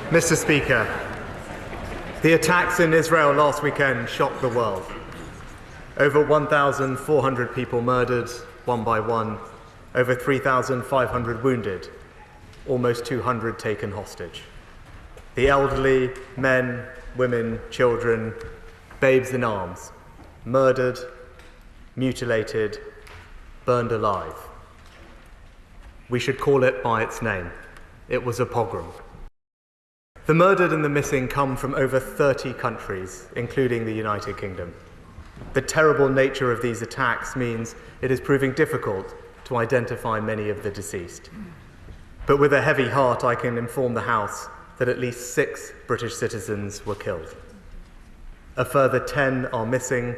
Mr. Speaker, the attacks in Israel last weekend shocked the world. Over 1,400 people murdered, one by one, over 3,500 wounded, almost 200 taken hostage. The elderly, men, women, children, babes in arms, murdered, mutilated, burned alive. We should call it by its name. It was a pogrom. The murdered and the missing come from over 30 countries, including the United Kingdom. The terrible nature of these attacks means it is proving difficult to identify many of the deceased. But with a heavy heart, I can inform the House that at least 6 British citizens were killed. A further 10 are missing,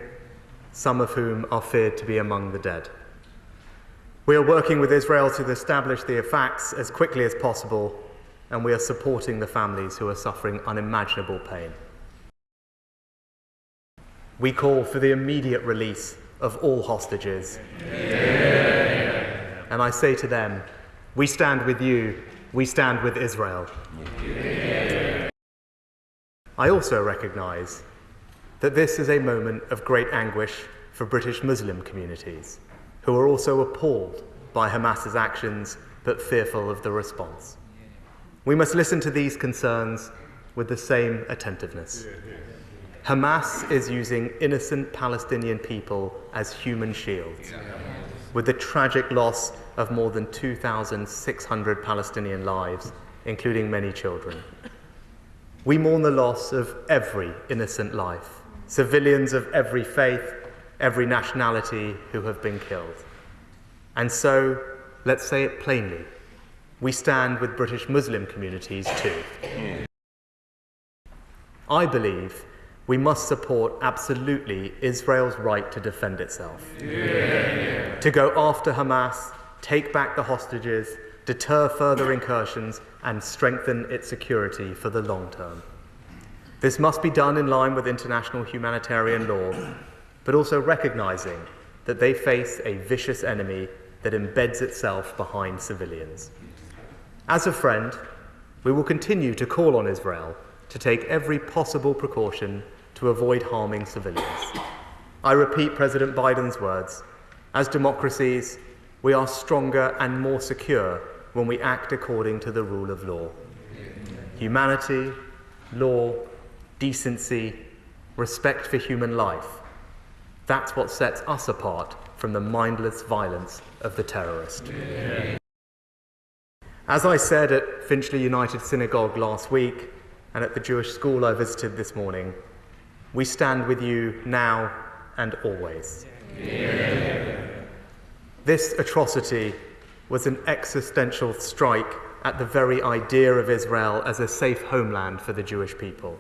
some of whom are feared to be among the dead. We are working with Israel to establish the facts as quickly as possible, and we are supporting the families who are suffering unimaginable pain. We call for the immediate release of all hostages. Yeah. And I say to them, we stand with you, we stand with Israel. Yeah. I also recognise that this is a moment of great anguish for British Muslim communities, who are also appalled by Hamas's actions but fearful of the response. We must listen to these concerns with the same attentiveness. Hamas is using innocent Palestinian people as human shields, with the tragic loss of more than 2,600 Palestinian lives, including many children. We mourn the loss of every innocent life, civilians of every faith, every nationality who have been killed. And so, let's say it plainly, we stand with British Muslim communities too. I believe we must support absolutely Israel's right to defend itself. Yeah. To go after Hamas, take back the hostages, deter further incursions, and strengthen its security for the long term. This must be done in line with international humanitarian law, but also recognizing that they face a vicious enemy that embeds itself behind civilians. As a friend, we will continue to call on Israel to take every possible precaution to avoid harming civilians. I repeat President Biden's words: as democracies, we are stronger and more secure when we act according to the rule of law. Humanity, law, decency, respect for human life. That's what sets us apart from the mindless violence of the terrorist. Yeah. As I said at Finchley United Synagogue last week, and at the Jewish school I visited this morning, we stand with you now and always. Yeah. This atrocity was an existential strike at the very idea of Israel as a safe homeland for the Jewish people.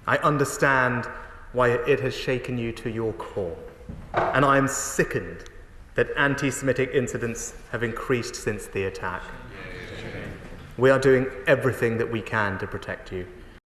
I understand why it has shaken you to your core, and I am sickened that anti-Semitic incidents have increased since the attack. We are doing everything that we can to protect you.